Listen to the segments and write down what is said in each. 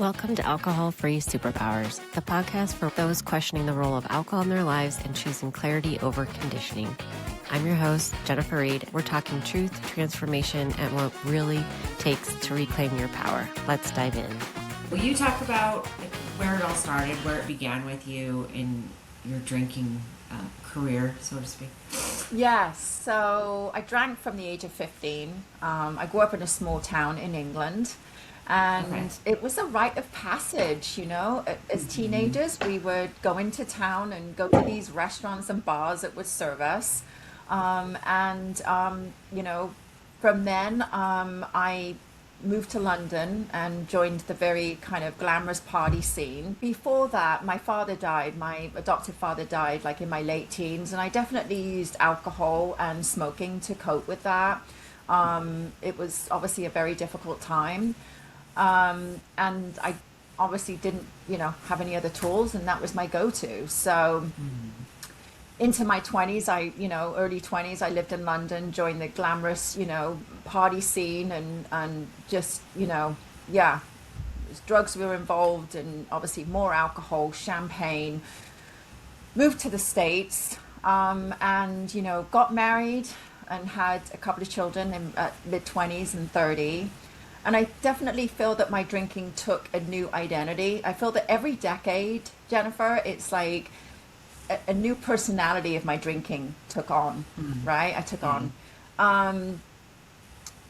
Welcome to Alcohol-Free Superpowers, the podcast for those questioning the role of alcohol in their lives and choosing clarity over conditioning. I'm your host, Jennifer Reed. We're talking truth, transformation, and what it really takes to reclaim your power. Let's dive in. Will you talk about where it all started, where it began with you in your drinking career, so to speak? Yes, so I drank from the age of 15. I grew up in a small town in England. And It was a rite of passage, you know. As teenagers, we would go into town and go to these restaurants and bars that would serve us. You know, from then, I moved to London and joined the very kind of glamorous party scene. Before that, my father died. My adoptive father died like in my late teens, and I definitely used alcohol and smoking to cope with that. It was obviously a very difficult time. And I obviously didn't, you know, have any other tools, and that was my go-to. So into my 20s, early 20s, I lived in London, joined the glamorous, you know, party scene and just, you know, drugs were involved and obviously more alcohol, champagne. Moved to the States, and, you know, got married and had a couple of children in mid-20s and 30. And I definitely feel that my drinking took a new identity. I feel that every decade, Jennifer, it's like a new personality of my drinking took on, right? I took on. I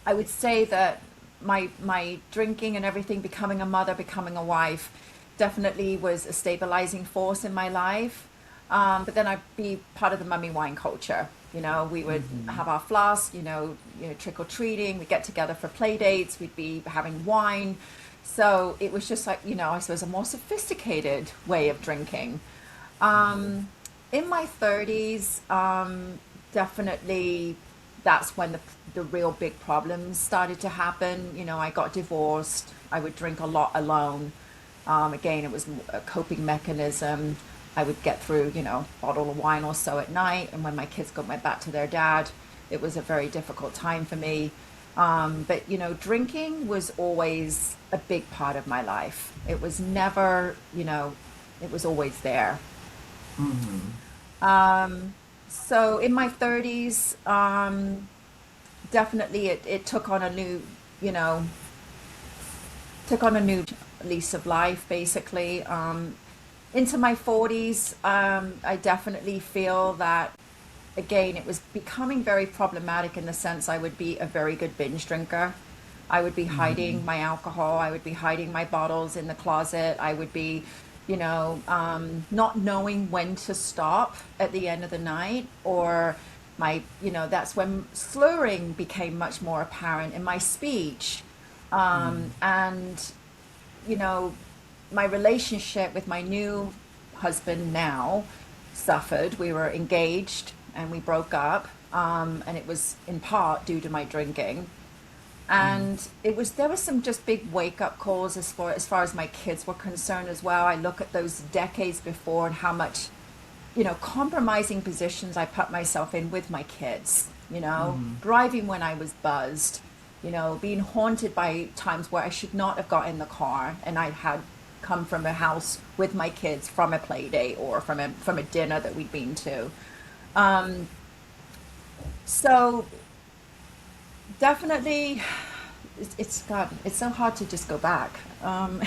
would say that my drinking and everything, becoming a mother, becoming a wife, definitely was a stabilizing force in my life. But then I'd be part of the mummy wine culture. You know, we would have our flasks, you know, trick-or-treating, we'd get together for play dates, we'd be having wine. So it was just like, you know, I suppose a more sophisticated way of drinking. In my 30s, definitely that's when the real big problems started to happen. You know, I got divorced, I would drink a lot alone. Again, it was a coping mechanism. I would get through, you know, a bottle of wine or so at night. And when my kids went back to their dad, it was a very difficult time for me. But, you know, drinking was always a big part of my life. It was never, you know, it was always there. So in my 30s, definitely it took on a new, you know, lease of life, basically. Into my 40s, I definitely feel that, again, it was becoming very problematic in the sense I would be a very good binge drinker. I would be hiding my alcohol. I would be hiding my bottles in the closet. I would be, you know, not knowing when to stop at the end of the night, or you know, that's when slurring became much more apparent in my speech. And, you know, my relationship with my new husband now suffered. We were engaged and we broke up, and it was in part due to my drinking. And there was some just big wake-up calls as far as my kids were concerned as well. I look at those decades before and how much, you know, compromising positions I put myself in with my kids, you know, driving when I was buzzed, you know, being haunted by times where I should not have got in the car, and I had come from a house with my kids from a play date or from a dinner that we'd been to. So definitely it's so hard to just go back to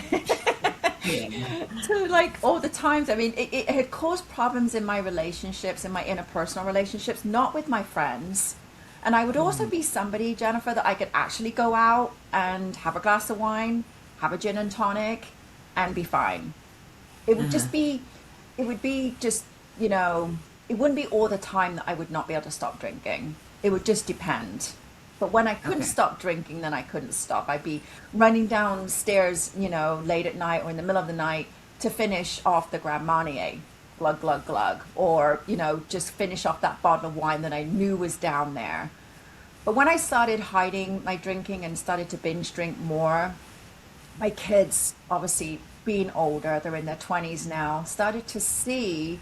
like all the times. I mean, it had caused problems in my relationships, in my interpersonal relationships, not with my friends. And I would also be somebody, Jennifer, that I could actually go out and have a glass of wine, have a gin and tonic, and be fine. It would just be, you know, it wouldn't be all the time that I would not be able to stop drinking. It would just depend. But when I couldn't stop drinking, then I couldn't stop. I'd be running downstairs, you know, late at night or in the middle of the night to finish off the Grand Marnier, glug, glug, glug. Or, you know, just finish off that bottle of wine that I knew was down there. But when I started hiding my drinking and started to binge drink more, my kids, obviously being older, they're in their 20s now, started to see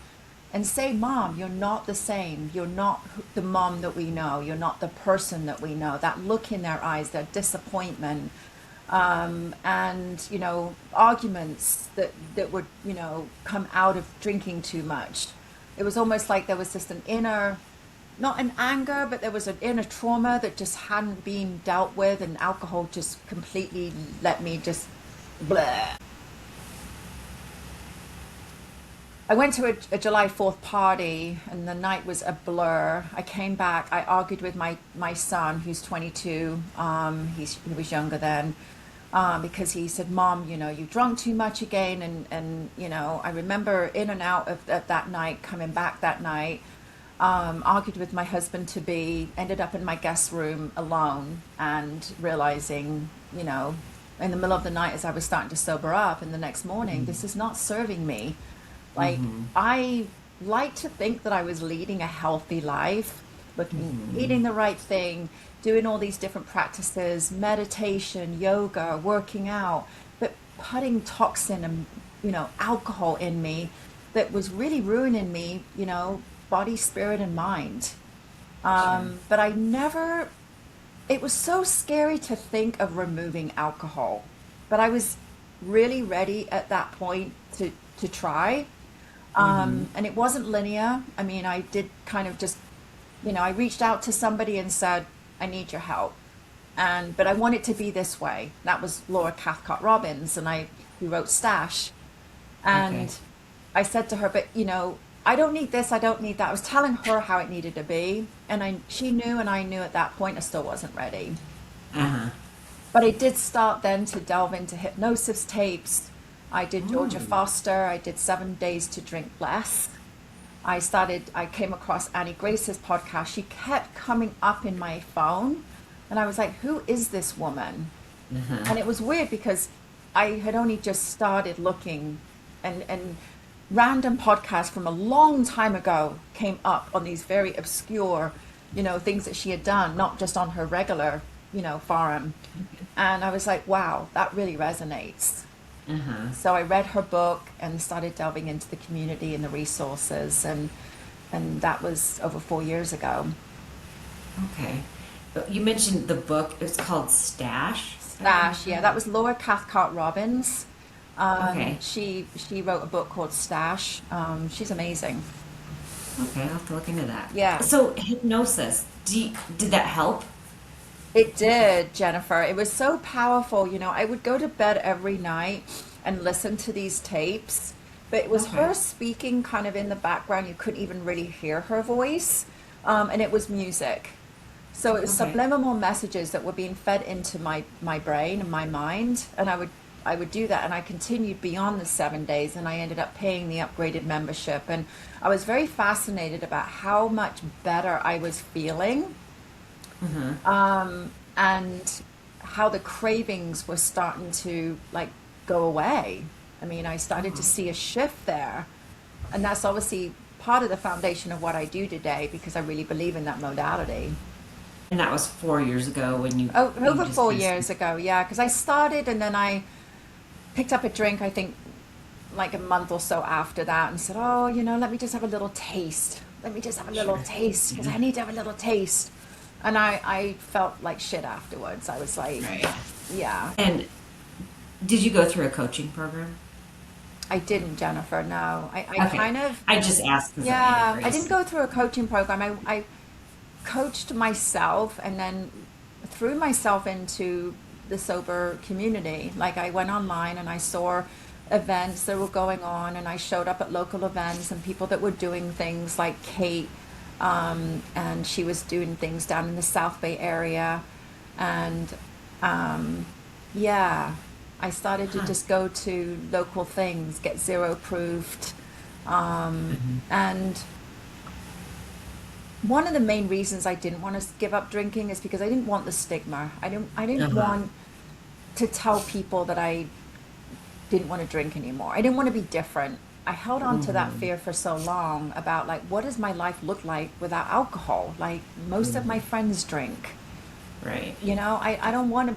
and say, Mom, you're not the same. You're not the mom that we know. You're not the person that we know. That look in their eyes, their disappointment, and arguments that would come out of drinking too much. It was almost like there was just an inner, not an anger, but there was an inner trauma that just hadn't been dealt with, and alcohol just completely let me just bleh. I went to a July 4th party and the night was a blur. I came back, I argued with my son, who's 22. He was younger then, because he said, Mom, you drunk too much again. And I remember in and out of that night, coming back that night, argued with my husband to be, ended up in my guest room alone and realizing, in the middle of the night as I was starting to sober up, and the next morning, this is not serving me. Like, I like to think that I was leading a healthy life, eating the right thing, doing all these different practices, meditation, yoga, working out, but putting toxin and, alcohol in me that was really ruining me, body, spirit, and mind. But it was so scary to think of removing alcohol, but I was really ready at that point to try. And it wasn't linear. I mean, I did kind of just, I reached out to somebody and said, I need your help. But I want it to be this way. That was Laura Cathcart Robbins, who wrote Stash. And I said to her, but, I don't need this, I don't need that. I was telling her how it needed to be. And she knew, and I knew at that point I still wasn't ready. But I did start then to delve into hypnosis tapes. I did Georgia Foster. I did 7 Days to Drink Less. I came across Annie Grace's podcast. She kept coming up in my phone. And I was like, who is this woman? And it was weird because I had only just started looking, and random podcasts from a long time ago came up on these very obscure, things that she had done, not just on her regular, forum. And I was like, wow, that really resonates. So I read her book and started delving into the community and the resources, and that was over 4 years ago. Okay. You mentioned the book. It's called Stash. Stash, yeah. That was Laura Cathcart Robbins. Okay. She wrote a book called Stash. She's amazing. Okay, I'll have to look into that. Yeah. So hypnosis, did that help? It did, Jennifer. It was so powerful. I would go to bed every night and listen to these tapes, but it was her speaking kind of in the background. You couldn't even really hear her voice. And it was music. So it was subliminal messages that were being fed into my brain and my mind. And I would do that. And I continued beyond the 7 days, and I ended up paying the upgraded membership. And I was very fascinated about how much better I was feeling. And how the cravings were starting to go away. I mean, I started to see a shift there, and that's obviously part of the foundation of what I do today, because I really believe in that modality. And that was 4 years ago when you... Over 4 years ago, yeah, because I started and then I picked up a drink, I think, like a month or so after that, and said, let me just have a little taste. Let me just have a little taste, because I need to have a little taste. And I felt like shit afterwards. I was like, yeah. And did you go through a coaching program? I didn't, Jennifer, no. I kind of... I just asked. Yeah, I didn't go through a coaching program. I coached myself and then threw myself into the sober community. Like, I went online and I saw events that were going on, and I showed up at local events and people that were doing things like Kate, and she was doing things down in the South Bay area. And I started to just go to local things, get zero proofed. And one of the main reasons I didn't want to give up drinking is because I didn't want the stigma. I didn't want to tell people that I didn't want to drink anymore. I didn't want to be different. I held on to that fear for so long about what does my life look like without alcohol? Like, most of my friends drink. Right. I don't want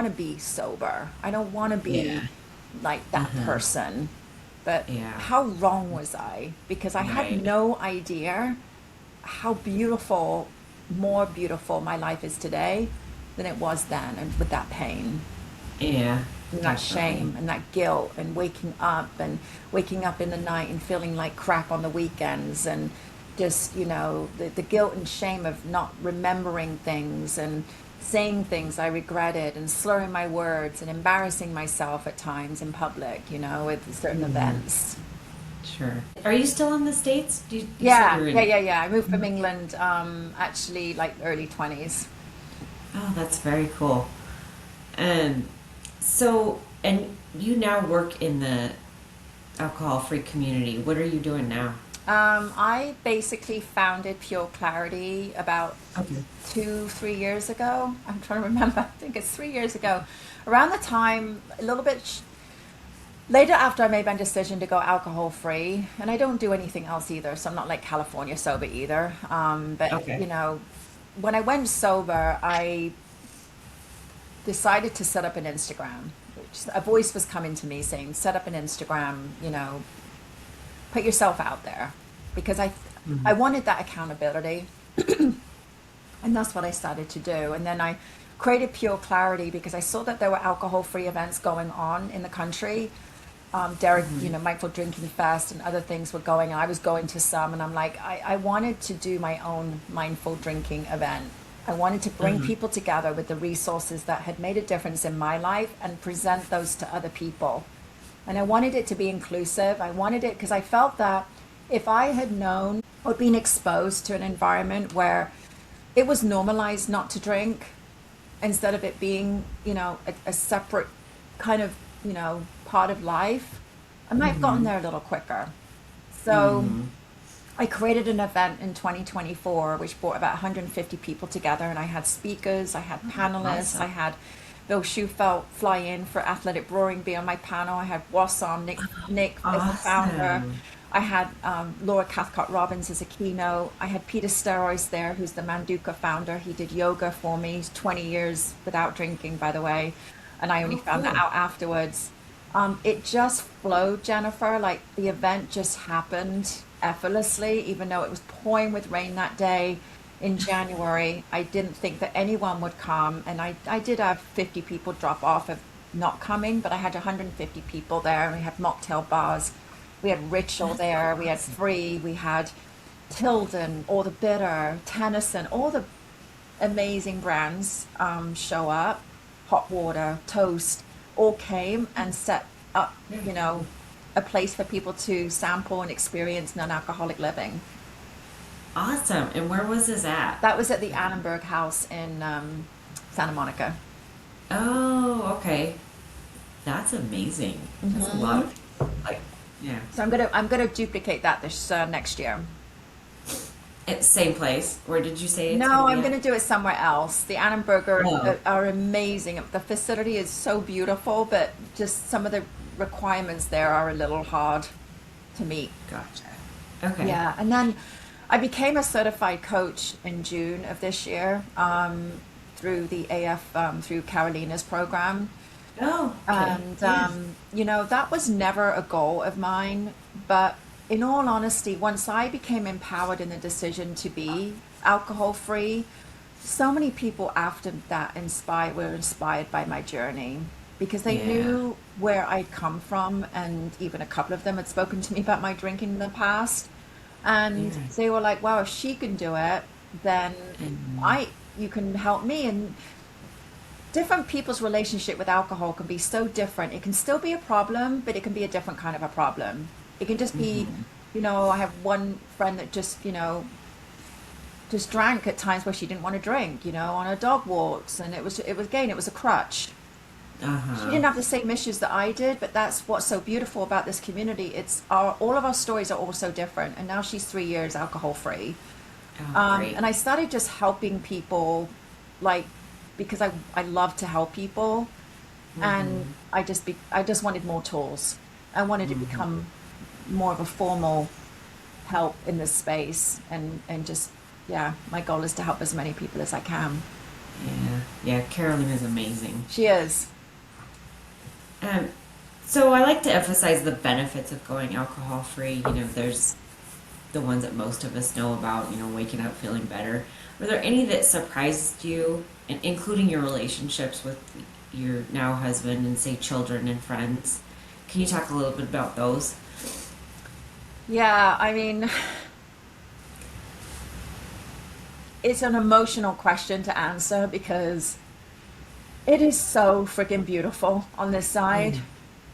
to be sober. I don't want to be like that person. But how wrong was I? Because I had no idea how more beautiful my life is today than it was then, and with that pain. Yeah, and that definitely. shame and that guilt and waking up in the night and feeling like crap on the weekends and just, the guilt and shame of not remembering things and saying things I regretted and slurring my words and embarrassing myself at times in public, with certain Mhm. events. Sure. Are you still in the States? You said Yeah, you're yeah, in. yeah, yeah. I moved from England, actually like early 20s. Oh, that's very cool. Um, and you now work in the alcohol-free community. What are you doing now? I basically founded Pure Clarity about Okay. 3 years ago. I'm trying to remember. I think it's 3 years ago. Around the time, a little bit later after I made my decision to go alcohol free, and I don't do anything else either, so I'm not like California sober either. But Okay. when I went sober, I decided to set up an Instagram. A voice was coming to me saying, "Set up an Instagram. Put yourself out there," because I Mhm. wanted that accountability. And that's what I started to do. And then I created Pure Clarity because I saw that there were alcohol free events going on in the country. Derek, Mhm. Mindful Drinking Fest and other things were going. I was going to some, and I'm like, I wanted to do my own mindful drinking event. I wanted to bring Mhm. people together with the resources that had made a difference in my life and present those to other people. And I wanted it to be inclusive. I wanted it because I felt that if I had known or been exposed to an environment where it was normalized not to drink instead of it being, a separate kind of, part of life, I might have gotten Mhm. there a little quicker. So Mhm. I created an event in 2024, which brought about 150 people together. And I had speakers, I had panelists, I Awesome. had Bill Schufelt fly in for Athletic Brewing be on my panel. I had Wassam, Nick as the founder. Awesome. I had Laura Cathcart Robbins as a keynote. I had Peter Steroids there, who's the Manduka founder. He did yoga for me. He's 20 years without drinking, by the way. And I only Oh, found that cool. out afterwards. It just flowed, Jennifer. Like the event just happened effortlessly, even though it was pouring with rain that day in January. I didn't think that anyone would come. And I did have 50 people drop off of not coming, but I had 150 people there. And we had mocktail bars. We had Ritual That's there. We had awesome. Free. We had Tilden, All the Bitter, Tennyson, all the amazing brands show up. Hot Water, Toast, all came and set up, Yeah. a place for people to sample and experience non-alcoholic living. Awesome. And where was this at? That was at the Annenberg House in Santa Monica. Oh, okay. That's amazing. That's a lot Hmm. of people. Like, yeah. So I'm gonna duplicate that this next year. It's same place. Where did you say it's going No, to be I'm at? gonna do it somewhere else. The Annenberg are, Oh, are amazing. The facility is so beautiful, but just some of the requirements there are a little hard to meet. gotcha. Okay. Yeah, and then I became a certified coach in June of this year through the AF, through Carolina's program. Oh, okay. And, Yeah. that was never a goal of mine. But in all honesty, once I became empowered in the decision to be alcohol free, so many people after that were inspired by my journey because they Yeah. knew where I'd come from, and even a couple of them had spoken to me about my drinking in the past, and Yeah. they were like, "Wow, if she can do it, then Mhm. I you can help me." And different people's relationship with alcohol can be so different. It can still be a problem, but it can be a different kind of a problem. It can just be, Mhm. I have one friend that just drank at times where she didn't want to drink, on her dog walks, and it was a crutch. She Uh-huh. didn't have the same issues that I did, but that's what's so beautiful about this community. All of our stories are all so different. And now she's 3 years alcohol free. Oh, great. And I started just helping people, like, because I love to help people, and Mhm. I just wanted more tools. I wanted to Mhm. become more of a formal help in this space, and just, yeah, my goal is to help as many people as I can. Yeah. Yeah, Carolyn is amazing. She is. Um, so I like to emphasize the benefits of going alcohol free. There's the ones that most of us know about, waking up feeling better. Were there any that surprised you, including your relationships with your now husband and say children and friends. Can you talk a little bit about those? Yeah, I mean, it's an emotional question to answer because it is so freaking beautiful on this side. Yeah.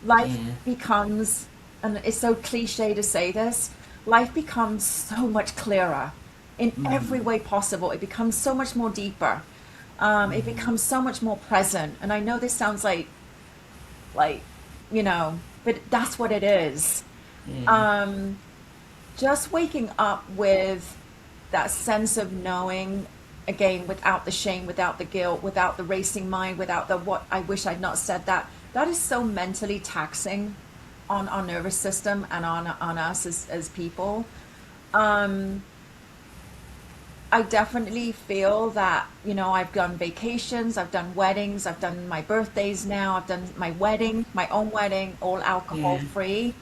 Life Yeah. becomes, and it's so cliche to say this, life becomes so much clearer in every way possible. It becomes so much more deeper. It becomes so much more present. And I know this sounds like, but that's what it is. Yeah. Um, just waking up with that sense of knowing, again, without the shame, without the guilt, without the racing mind, without the what I wish I'd not said that. That is so mentally taxing on our nervous system and on us as people. Um, I definitely feel that, I've done vacations, I've done weddings, I've done my birthdays now, I've done my wedding, my own wedding, all alcohol Yeah. free.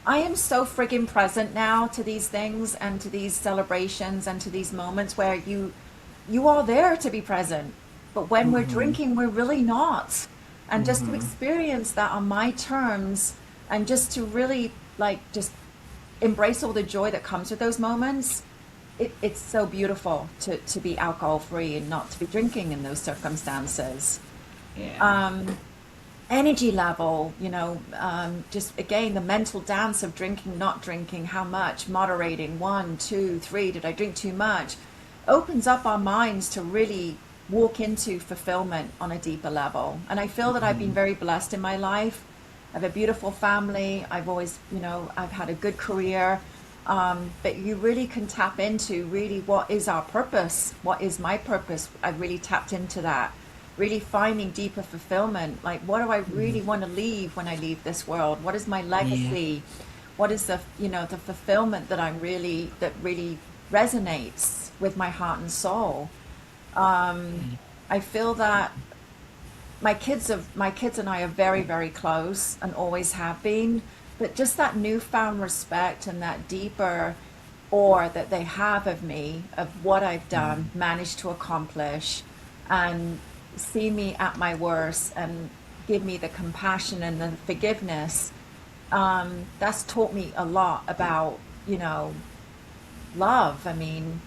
I am so friggin' present now to these things and to these celebrations and to these moments where you are there to be present. But when we're drinking, we're really not. And just to experience that on my terms and just to really just embrace all the joy that comes with those moments, it's so beautiful to be alcohol free and not to be drinking in those circumstances. Yeah. Energy level, just again, the mental dance of drinking, not drinking, how much, moderating, one, two, three, did I drink too much? Opens up our minds to really walk into fulfillment on a deeper level. And I feel that I've been very blessed in my life. I have a beautiful family. I've always, I've had a good career. But you really can tap into really what is our purpose? What is my purpose? I really tapped into that. Really finding deeper fulfillment. Like, what do I really want to leave when I leave this world? What is my Yeah. legacy? What is the fulfillment that that really resonates with my heart and soul? I feel that my kids and I are very, very close and always have been, but just that newfound respect and that deeper awe that they have of me, of what I've done, managed to accomplish, and see me at my worst and give me the compassion and the forgiveness. That's taught me a lot about, love. I mean,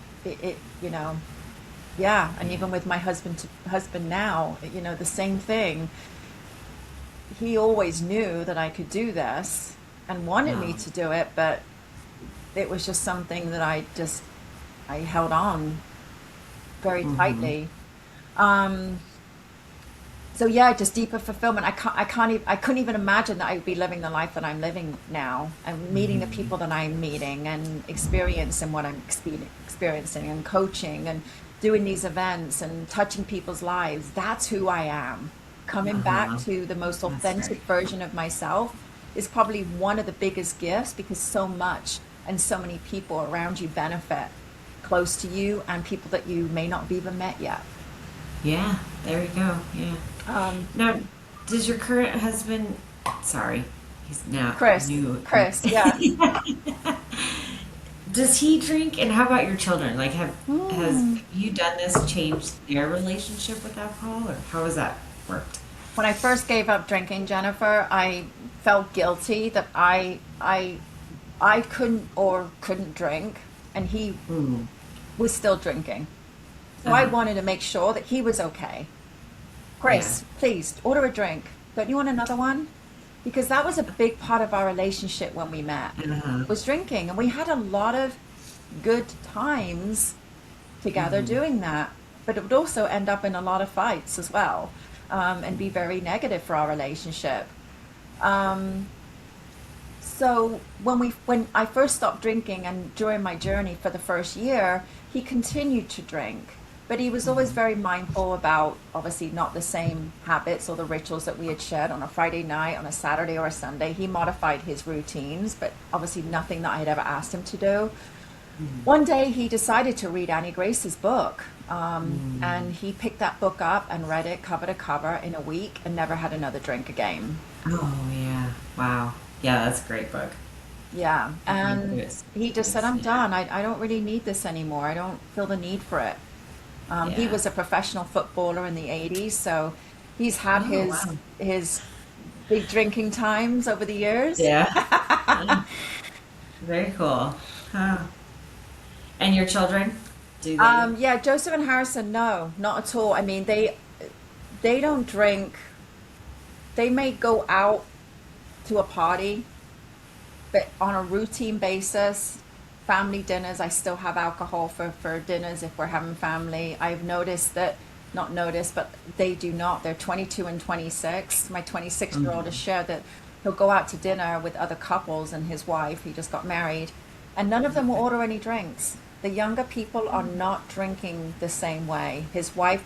yeah. And even with my husband now, the same thing. He always knew that I could do this and wanted me Wow. to do it, but it was just something that I held on very tightly. Um, so yeah, just deeper fulfillment. I couldn't even imagine that I would be living the life that I'm living now and meeting the people that I'm meeting and experiencing what I'm experiencing and coaching and doing these events and touching people's lives. That's who I am. Coming back Uh-huh. to the most That's authentic great. version of myself is probably one of the biggest gifts because so much and so many people around you benefit close to you and people that you may not have even met yet. Yeah. There you go. Yeah. Um, Now, does your current husband, sorry, he's now Chris, new. Chris, yeah. Does he drink? And how about your children? Like, has Mm. you done this changed their relationship with alcohol, or how has that worked? When I first gave up drinking, Jennifer, I felt guilty that I couldn't drink, and he Mm. was still drinking. So I Uh-huh. wanted to make sure that he was okay. Yeah. Chris, please order a drink. Don't you want another one? Because that was a big part of our relationship when we met, Uh-huh. was drinking, and we had a lot of good times together doing that. But it would also end up in a lot of fights as well, and be very negative for our relationship. Um, so when I first stopped drinking and during my journey for the first year, he continued to drink. But he was always very mindful about obviously not the same habits or the rituals that we had shared on a Friday night, on a Saturday or a Sunday. He modified his routines, but obviously nothing that I had ever asked him to do. One day he decided to read Annie Grace's book, and he picked that book up and read it cover to cover in a week and never had another drink again. Oh yeah. Wow. Yeah, that's a great book. Yeah, and Yes. he just said, Yes. I'm Yeah. done. I don't really need this anymore. I don't feel the need for it. He Yeah. was a professional footballer in the 80s, so He's had Oh, wow. his big drinking times over the years. Yeah. Very cool. Huh. And your children? Do they? Yeah, Joseph and Harrison, no, not at all. I mean, they don't drink. They may go out to a party, but on a routine basis, family dinners, I still have alcohol for dinners if we're having family. I've noticed that, not noticed, but they do not. They're 22 and 26. My 26-year-old has shared that he'll go out to dinner with other couples and his wife, he just got married, and none of them will order any drinks. The younger people are not drinking the same way. His wife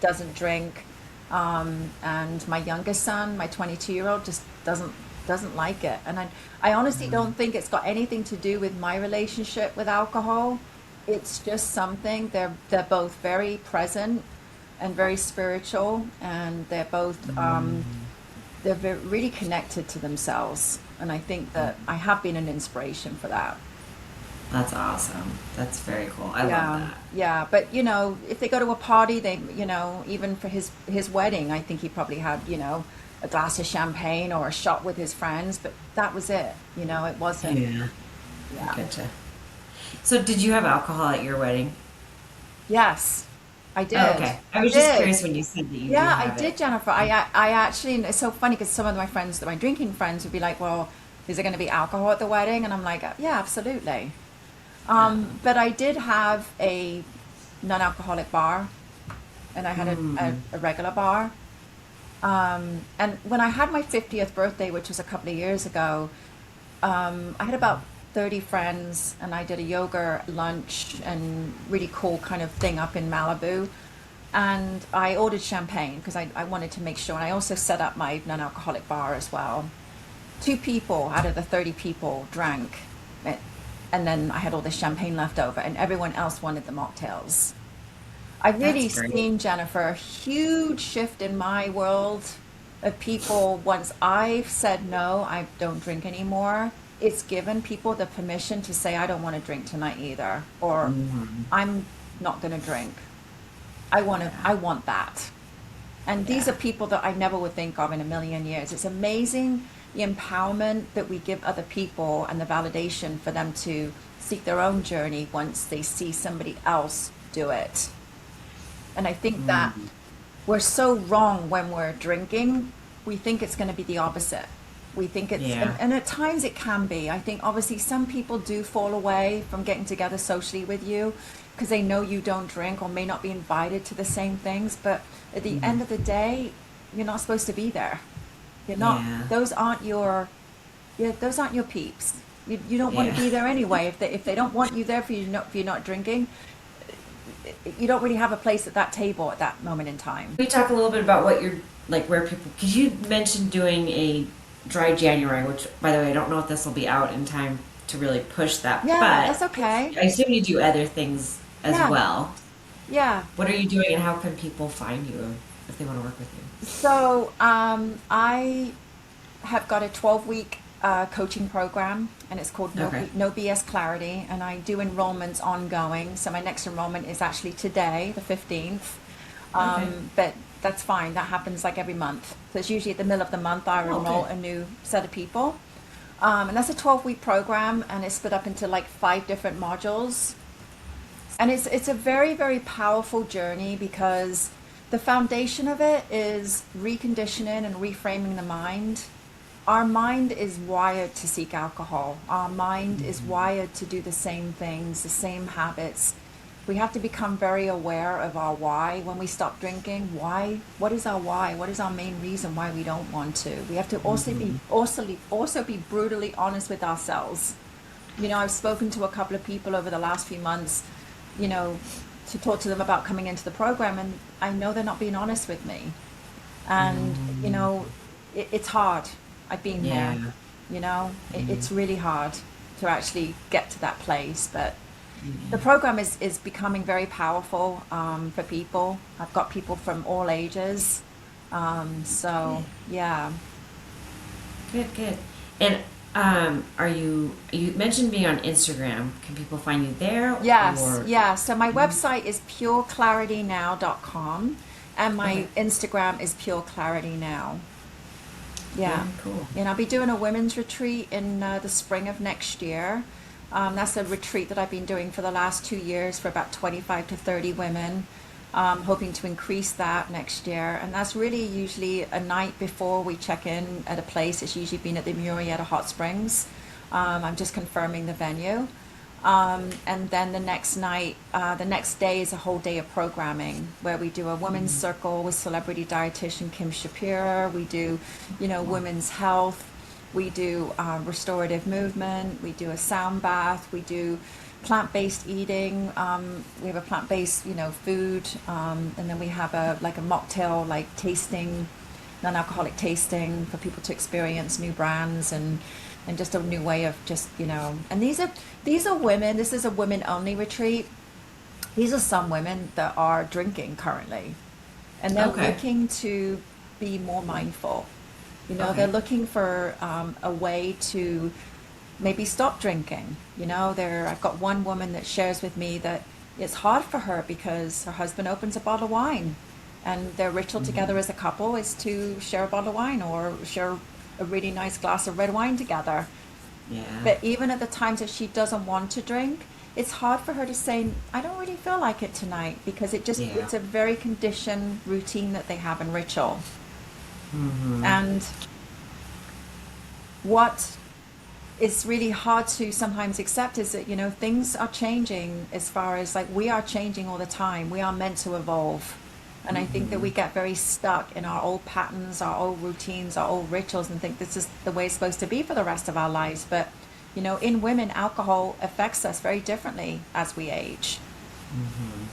doesn't drink, and my youngest son, my 22-year-old, just doesn't like it. And I honestly don't think it's got anything to do with my relationship with alcohol. It's just something. They're both very present and very spiritual, and they're both really connected to themselves. And I think that I have been an inspiration for that. That's awesome. That's very cool. I love Yeah, that. yeah. But if they go to a party, they, even for his wedding, I think he probably had, a glass of champagne or a shot with his friends, but that was it. It wasn't. Yeah. Yeah. Gotcha. So did you have alcohol at your wedding? Yes, I did. Oh, okay. I I was just did. curious when you said that you do Yeah, I have did, it. Jennifer. I actually, it's so funny because some of my friends, my drinking friends, would be like, "Well, is there going to be alcohol at the wedding?" And I'm like, "Yeah, absolutely." But I did have a non-alcoholic bar, and I had a regular bar. And when I had my 50th birthday, which was a couple of years ago, I had about 30 friends, and I did a yoga lunch and really cool kind of thing up in Malibu. And I ordered champagne because I wanted to make sure. And I also set up my non-alcoholic bar as well. Two people out of the 30 people drank it, and then I had all the champagne left over, and everyone else wanted the mocktails. I've really That's great. seen, Jennifer, a huge shift in my world of people. Once I've said no, I don't drink anymore, it's given people the permission to say, I don't want to drink tonight either, or I'm not going to drink. I want that. And these Yeah. are people that I never would think of in a million years. It's amazing the empowerment that we give other people and the validation for them to seek their own journey once they see somebody else do it. And I think that we're so wrong when we're drinking. We think it's going to be the opposite. We think it's, Yeah. and at times it can be. I think obviously some people do fall away from getting together socially with you because they know you don't drink or may not be invited to the same things. But at the end of the day, you're not supposed to be there. You're not, Yeah. those aren't your peeps. You don't want Yeah. to be there anyway. If they don't want you there if you're not drinking, you don't really have a place at that table at that moment in time. Can we talk a little bit about what you're like, where people, because you mentioned doing a dry January, which, by the way, I don't know if this will be out in time to really push that, Yeah, that's but okay. I assume you do other things as Yeah, well. yeah. What are you doing, and how can people find you if they want to work with you? So I have got a 12-week coaching program, and it's called Okay. No BS Clarity, and I do enrollments ongoing. So my next enrollment is actually today, the 15th. Okay. But that's fine. That happens like every month. So it's usually at the middle of the month I enroll Okay. a new set of people. And that's a 12-week program, and it's split up into like 5 different modules. And it's a very, very powerful journey because the foundation of it is reconditioning and reframing the mind. Our mind is wired to seek alcohol. Our mind is wired to do the same things, the same habits. We have to become very aware of our why when we stop drinking. Why? What is our why? What is our main reason why we don't want to? We have to also be brutally honest with ourselves. I've spoken to a couple of people over the last few months, to talk to them about coming into the program, and I know they're not being honest with me. And it's hard. I've been Yeah. there. It's really hard to actually get to that place, but the program is becoming very powerful for people. I've got people from all ages. So yeah. Good, good. And you mentioned being on Instagram. Can people find you there? Yes, Or yeah. So my website is pureclaritynow.com, And my Okay. Instagram is Pure Clarity Now. Yeah. Very cool. And I'll be doing a women's retreat in the spring of next year. That's a retreat that I've been doing for the last 2 years for about 25 to 30 women. Hoping to increase that next year. And that's really usually a night before we check in at a place. It's usually been at the Murrieta Hot Springs. I'm just confirming the venue. And then the next night, the next day is a whole day of programming where we do a women's circle with celebrity dietitian Kim Shapiro. We do, women's health. We do restorative movement. We do a sound bath. We do plant-based eating. We have a plant-based, food. And then we have a mocktail, tasting, non-alcoholic tasting for people to experience new brands and just a new way of and these are women. This is a women-only retreat. These are some women that are drinking currently, and they're Okay. looking to be more mindful. Okay. They're looking for a way to maybe stop drinking. I've got one woman that shares with me that it's hard for her because her husband opens a bottle of wine, and their ritual together as a couple is to share a bottle of wine or share a really nice glass of red wine together. Yeah. But even at the times that she doesn't want to drink, it's hard for her to say, I don't really feel like it tonight, because it's a very conditioned routine that they have in ritual. And what is really hard to sometimes accept is that, things are changing as far as we are changing all the time. We are meant to evolve. And I think that we get very stuck in our old patterns, our old routines, our old rituals, and think this is the way it's supposed to be for the rest of our lives. But, in women, alcohol affects us very differently as we age.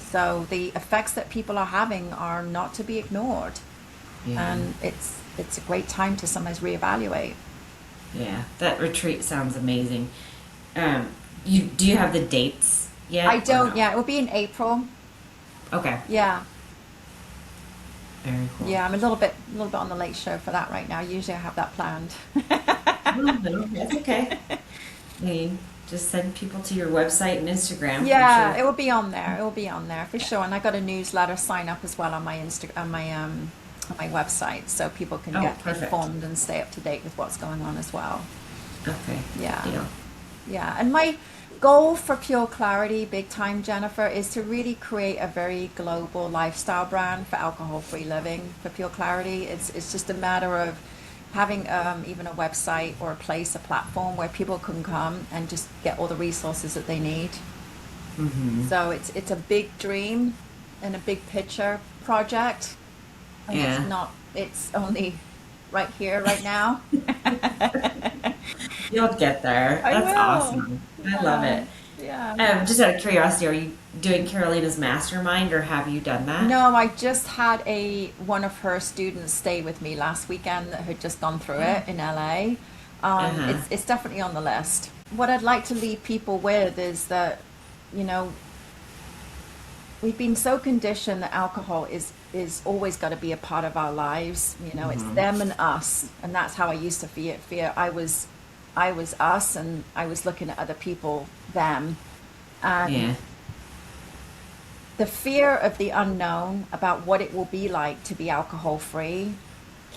So the effects that people are having are not to be ignored. Yeah. And it's a great time to sometimes reevaluate. Yeah. That retreat sounds amazing. Do you have the dates yet? I or don't, no? yeah, it will be in April. Okay. Yeah. Very cool. Yeah, I'm a little bit on the late show for that right now. Usually I have that planned. No, that's okay. I mean, just send people to your website and Instagram. Yeah, I'm it sure. will be on there. It will be on there for sure. And I got a newsletter sign up as well on my on my website, so people can Oh, get perfect. informed and stay up to date with what's going on as well. Okay. Yeah. Deal. Yeah, and my goal for Pure Clarity, big time, Jennifer, is to really create a very global lifestyle brand for alcohol-free living for Pure Clarity. It's just a matter of having even a website or a platform where people can come and just get all the resources that they need. So it's a big dream and a big picture project. And Yeah. it's only right here, right now. You'll get there. I That's will. awesome. I love it. Yeah. Just out of curiosity, are you doing Carolina's mastermind, or have you done that? No, I just had one of her students stay with me last weekend that had just gone through it in LA. It's definitely on the list. What I'd like to leave people with is that, we've been so conditioned that alcohol is always got to be a part of our lives. It's them and us, and that's how I used to fear. I was us, and I was looking at other people, them, and Yeah. the fear of the unknown about what it will be like to be alcohol free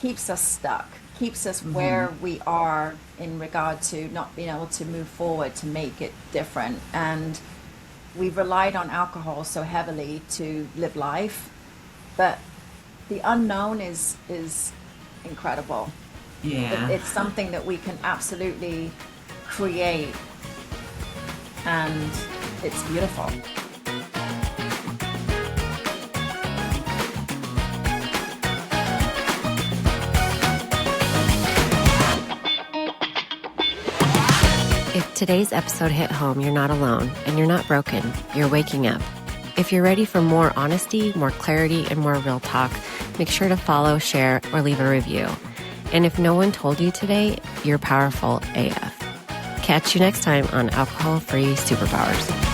keeps us stuck, keeps us where we are in regard to not being able to move forward to make it different. And we've relied on alcohol so heavily to live life, but the unknown is incredible. Yeah. It's something that we can absolutely create, and it's beautiful. If today's episode hit home, you're not alone and you're not broken. You're waking up. If you're ready for more honesty, more clarity, and more real talk, make sure to follow, share, or leave a review. And if no one told you today, you're powerful AF. Catch you next time on Alcohol Free Superpowers.